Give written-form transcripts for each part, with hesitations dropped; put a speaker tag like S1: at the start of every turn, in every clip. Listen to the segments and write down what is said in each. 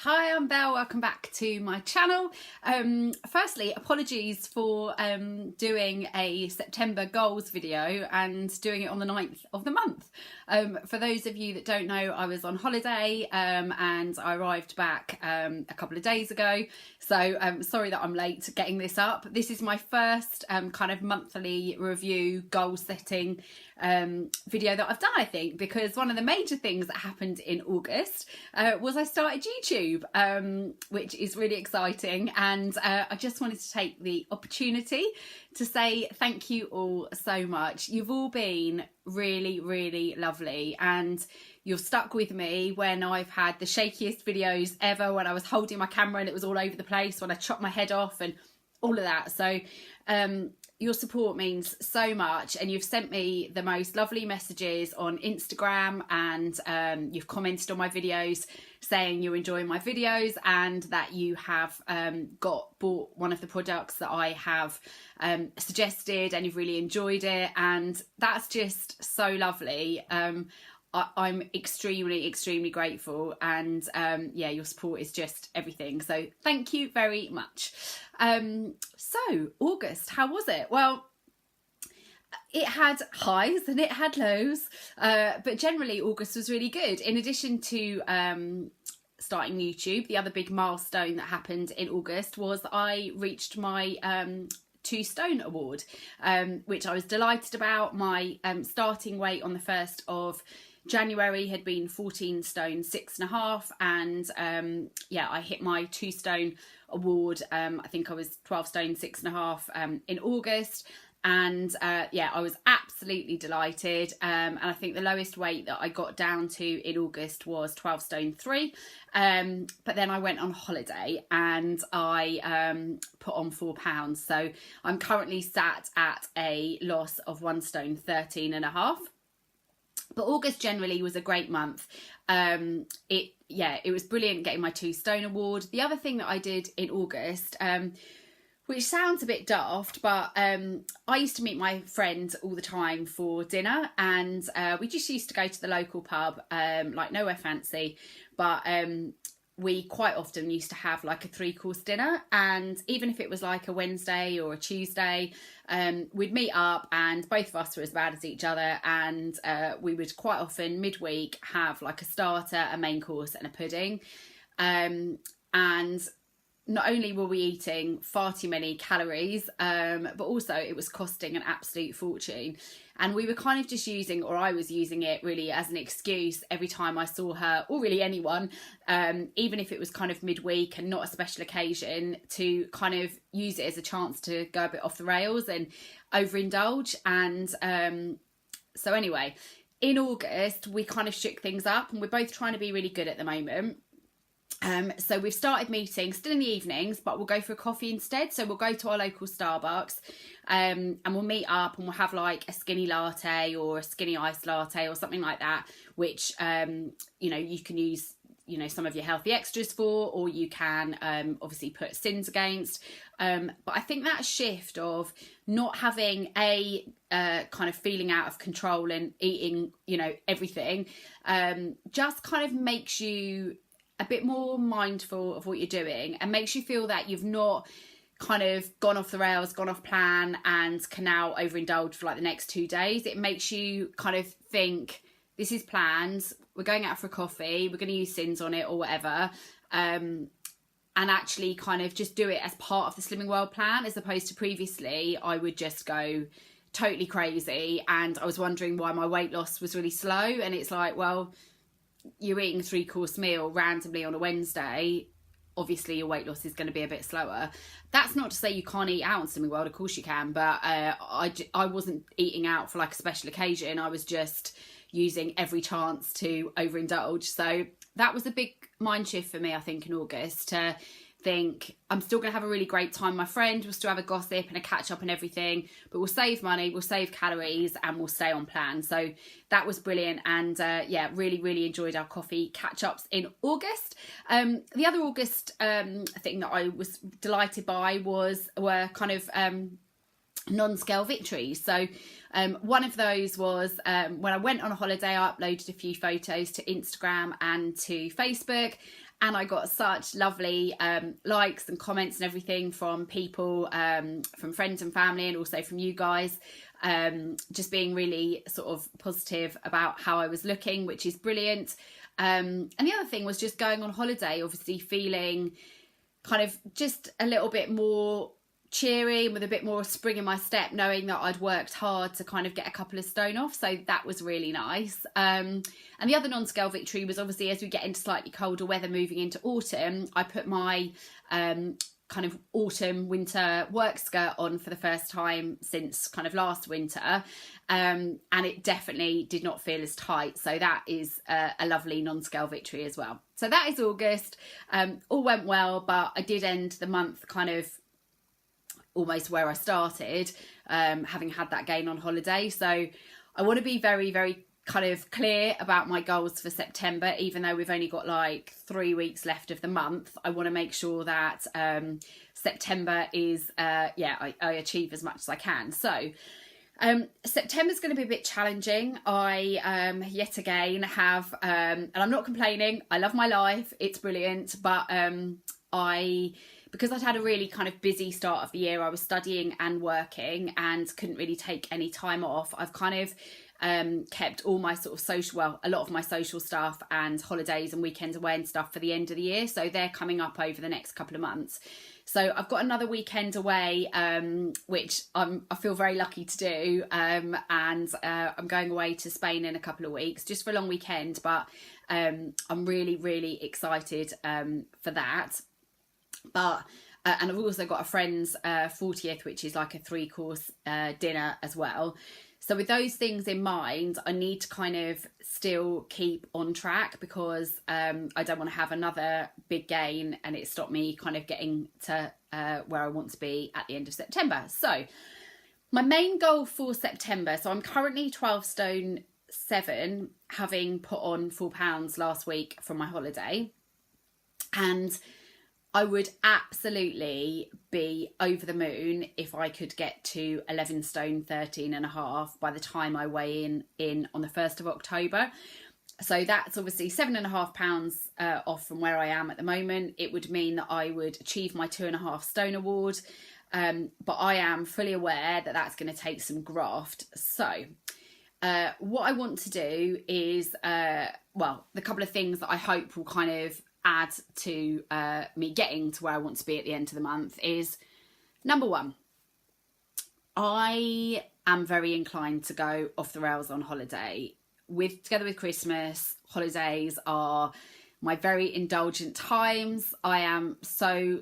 S1: Hi, I'm Belle. Welcome back to my channel. Firstly, apologies for doing a September goals video and doing it on the 9th of the month. For those of you that don't know, I was on holiday and I arrived back a couple of days ago. So sorry that I'm late getting this up. This is my first kind of monthly review goal setting video that I've done, I think, because one of the major things that happened in August was I started YouTube, which is really exciting, and I just wanted to take the opportunity to say thank you all so much. You've all been really lovely, and you've stuck with me when I've had the shakiest videos ever, when I was holding my camera and it was all over the place, when I chopped my head off and all of that. So your support means so much, and you've sent me the most lovely messages on Instagram, and you've commented on my videos saying you're enjoying my videos and that you have bought one of the products that I have suggested, and you've really enjoyed it, and that's just so lovely. I'm extremely grateful, and yeah, your support is just everything, so thank you very much. So August, how was it? Well, it had highs and it had lows, but generally August was really good. In addition to starting YouTube, the other big milestone that happened in August was I reached my 2 stone award, which I was delighted about. My starting weight on the 1st of January had been 14 stone 6.5, and yeah, I hit my 2 stone award. I think I was 12 stone 6.5 in August, and yeah, I was absolutely delighted, and I think the lowest weight that I got down to in August was 12 stone 3, but then I went on holiday and I put on 4 pounds, so I'm currently sat at a loss of 1 stone 13.5. But August generally was a great month. It was brilliant getting my 2 stone award. The other thing that I did in August, which sounds a bit daft, but I used to meet my friends all the time for dinner, and we just used to go to the local pub, like nowhere fancy, but we quite often used to have like a 3-course dinner, and even if it was like a Wednesday or a Tuesday, we'd meet up, and both of us were as bad as each other, and we would quite often midweek have like a starter, a main course and a pudding, and not only were we eating far too many calories, but also it was costing an absolute fortune. And we were kind of just using, or I was using it really as an excuse every time I saw her, or really anyone, even if it was kind of midweek and not a special occasion, to kind of use it as a chance to go a bit off the rails and overindulge. And so anyway, in August, we kind of shook things up, and we're both trying to be really good at the moment. So we've started meeting still in the evenings, but we'll go for a coffee instead. So we'll go to our local Starbucks, and we'll meet up, and we'll have like a skinny latte or a skinny iced latte or something like that, which you know, you can use, you know, some of your healthy extras for, or you can obviously put sins against. But I think that shift of not having a kind of feeling out of control and eating, you know, everything, just kind of makes you a bit more mindful of what you're doing, and makes you feel that you've not kind of gone off the rails, gone off plan, and can now overindulge for like the next 2 days. It makes you kind of think, this is planned, we're going out for a coffee, we're going to use sins on it or whatever, and actually kind of just do it as part of the Slimming World plan, as opposed to previously I would just go totally crazy and I was wondering why my weight loss was really slow. And it's like, well, you're eating a 3-course meal randomly on a Wednesday, obviously your weight loss is going to be a bit slower. That's not to say you can't eat out on Slimming World, of course you can, but I wasn't eating out for like a special occasion. I was just using every chance to overindulge. So that was a big mind shift for me, I think, in August, to think I'm still going to have a really great time with my friend, we'll still have a gossip and a catch up and everything, but we'll save money, we'll save calories, and we'll stay on plan. So that was brilliant, and yeah, really enjoyed our coffee catch ups in August. The other August thing that I was delighted by were kind of non-scale victories. So one of those was when I went on a holiday, I uploaded a few photos to Instagram and to Facebook, and I got such lovely likes and comments and everything from people, from friends and family, and also from you guys, just being really sort of positive about how I was looking, which is brilliant. And the other thing was just going on holiday, obviously feeling kind of just a little bit more cheery and with a bit more spring in my step, knowing that I'd worked hard to kind of get a couple of stone off. So that was really nice. And the other non-scale victory was obviously, as we get into slightly colder weather moving into autumn, I put my kind of autumn winter work skirt on for the first time since kind of last winter, and it definitely did not feel as tight. So that is a lovely non-scale victory as well. So that is August. All went well, but I did end the month kind of almost where I started, having had that gain on holiday. So I want to be very, very kind of clear about my goals for September, even though we've only got like 3 weeks left of the month. I want to make sure that September is, I achieve as much as I can. So September's going to be a bit challenging. I yet again have, and I'm not complaining, I love my life, it's brilliant, but because I'd had a really kind of busy start of the year, I was studying and working and couldn't really take any time off. I've kind of kept all my sort of a lot of my social stuff and holidays and weekends away and stuff for the end of the year. So they're coming up over the next couple of months. So I've got another weekend away, which I feel very lucky to do. And I'm going away to Spain in a couple of weeks, just for a long weekend. But I'm really, really excited for that. But and I've also got a friend's 40th, which is like a 3-course dinner as well. So with those things in mind, I need to kind of still keep on track, because I don't want to have another big gain and it stop me kind of getting to where I want to be at the end of September. So my main goal for September, so I'm currently 12 stone 7, having put on 4 pounds last week from my holiday. And I would absolutely be over the moon if I could get to 11 stone 13.5 by the time I weigh in on the 1st of October. So that's obviously 7.5 pounds off from where I am at the moment. It would mean that I would achieve my 2.5 stone award. But I am fully aware that that's going to take some graft. So what I want to do is, the couple of things that I hope will kind of add to me getting to where I want to be at the end of the month is, number one, I am very inclined to go off the rails on holiday. Together with Christmas, holidays are my very indulgent times. I am so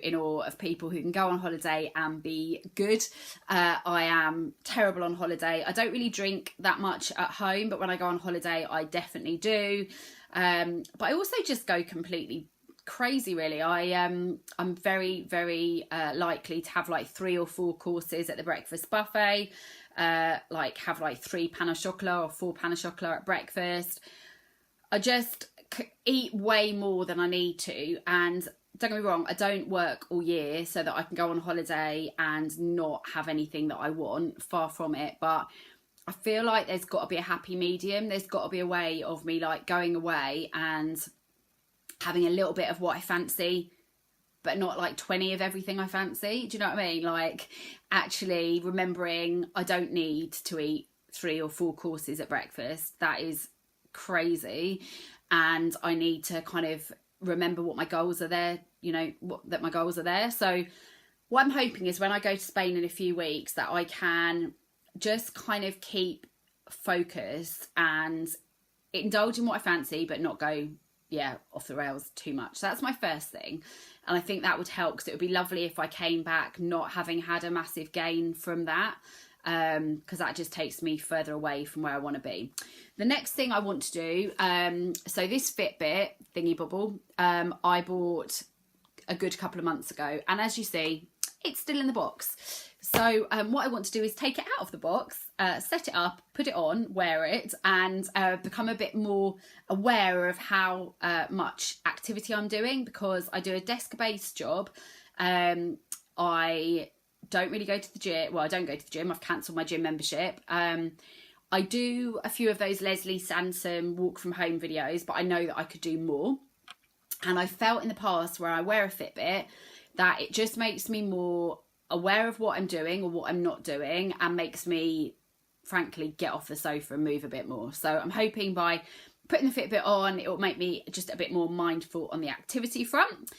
S1: in awe of people who can go on holiday and be good. I am terrible on holiday. I don't really drink that much at home, but when I go on holiday, I definitely do. But I also just go completely crazy, really. I'm very, very likely to have like 3 or 4 courses at the breakfast buffet, like have like 3 pain au chocolat or 4 pain au chocolat at breakfast. I just eat way more than I need to, and don't get me wrong, I don't work all year so that I can go on holiday and not have anything that I want, far from it, but I feel like there's got to be a happy medium. There's got to be a way of me like going away and having a little bit of what I fancy, but not like 20 of everything I fancy. Do you know what I mean? Like actually remembering I don't need to eat 3 or 4 courses at breakfast. That is crazy. And I need to kind of remember what my goals are there, that my goals are there. So what I'm hoping is when I go to Spain in a few weeks that I can just kind of keep focused and indulge in what I fancy, but not go, off the rails too much. So that's my first thing. And I think that would help, because it would be lovely if I came back not having had a massive gain from that, because that just takes me further away from where I want to be. The next thing I want to do, so this Fitbit thingy bobble, I bought a good couple of months ago. And as you see, it's still in the box. So what I want to do is take it out of the box, set it up, put it on, wear it, and become a bit more aware of how much activity I'm doing, because I do a desk-based job. I don't really go to the gym. Well, I don't go to the gym. I've cancelled my gym membership. I do a few of those Leslie Sansom walk from home videos, but I know that I could do more. And I felt in the past where I wear a Fitbit that it just makes me more aware of what I'm doing or what I'm not doing, and makes me, frankly, get off the sofa and move a bit more. So I'm hoping by putting the Fitbit on, it will make me just a bit more mindful on the activity front.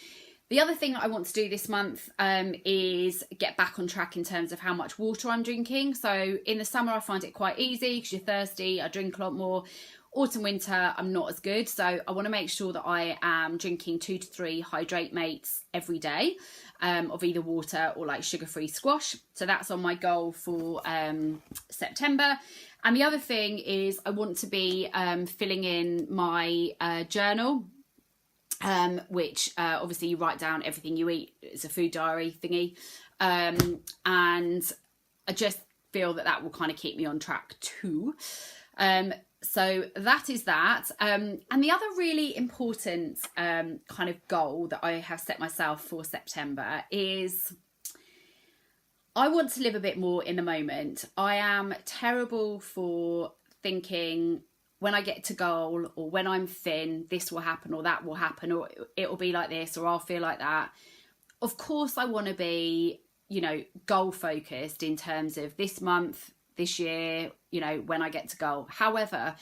S1: The other thing that I want to do this month is get back on track in terms of how much water I'm drinking. So in the summer, I find it quite easy because you're thirsty. I drink a lot more. Autumn, winter, I'm not as good. So I want to make sure that I am drinking 2 to 3 Hydrate Mates every day of either water or like sugar-free squash. So that's on my goal for September. And the other thing is I want to be filling in my journal, which obviously you write down everything you eat. It's a food diary thingy. And I just feel that that will kind of keep me on track too. So that is that. And the other really important kind of goal that I have set myself for September is I want to live a bit more in the moment. I am terrible for thinking when I get to goal, or when I'm thin, this will happen or that will happen, or it'll be like this, or I'll feel like that. Of course, I want to be, you know, goal focused in terms of this month, this year, you know, when I get to goal. However,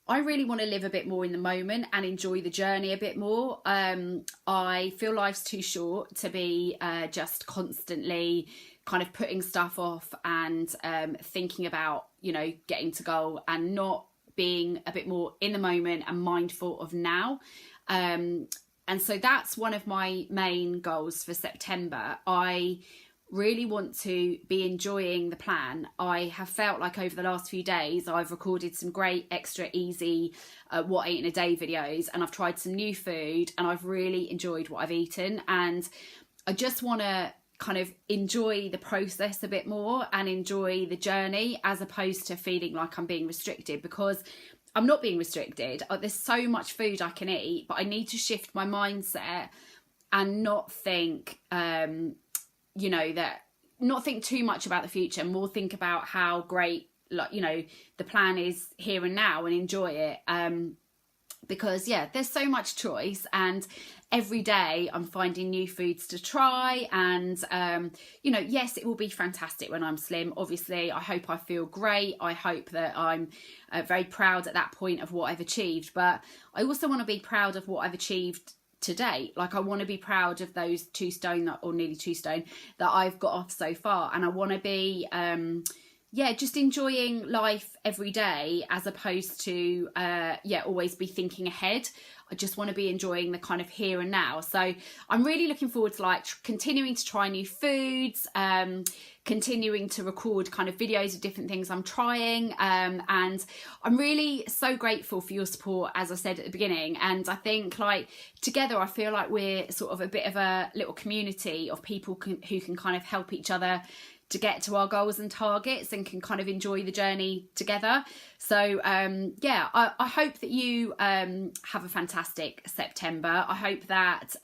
S1: I really want to live a bit more in the moment and enjoy the journey a bit more. I feel life's too short to be just constantly kind of putting stuff off and thinking about, you know, getting to goal and not being a bit more in the moment and mindful of now. And so that's one of my main goals for September. I really want to be enjoying the plan. I have felt like over the last few days I've recorded some great extra easy what I eat in a day videos, and I've tried some new food and I've really enjoyed what I've eaten, and I just want to kind of enjoy the process a bit more and enjoy the journey, as opposed to feeling like I'm being restricted, because I'm not being restricted. There's so much food I can eat, but I need to shift my mindset and not think you know, that not think too much about the future, more think about how great, like, you know, the plan is here and now, and enjoy it. Because yeah, there's so much choice, and every day I'm finding new foods to try, and you know, yes, it will be fantastic when I'm slim. Obviously, I hope I feel great. I hope that I'm very proud at that point of what I've achieved, but I also want to be proud of what I've achieved today. Like, I want to be proud of those 2 stone or nearly 2 stone that I've got off so far, and I want to be yeah, just enjoying life every day, as opposed to yeah, always be thinking ahead. I just want to be enjoying the kind of here and now. So I'm really looking forward to like continuing to try new foods, continuing to record kind of videos of different things I'm trying, and I'm really so grateful for your support, as I said at the beginning. And I think like together I feel like we're sort of a bit of a little community of people who can kind of help each other to get to our goals and targets, and can kind of enjoy the journey together. So yeah, I hope that you have a fantastic September. I hope that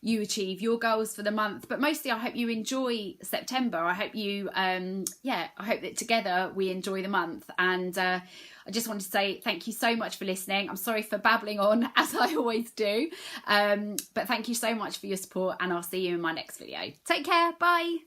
S1: you achieve your goals for the month, but mostly I hope you enjoy September. I hope you yeah, I hope that together we enjoy the month. And I just want to say thank you so much for listening. I'm sorry for babbling on, as I always do, but thank you so much for your support, and I'll see you in my next video. Take care. Bye.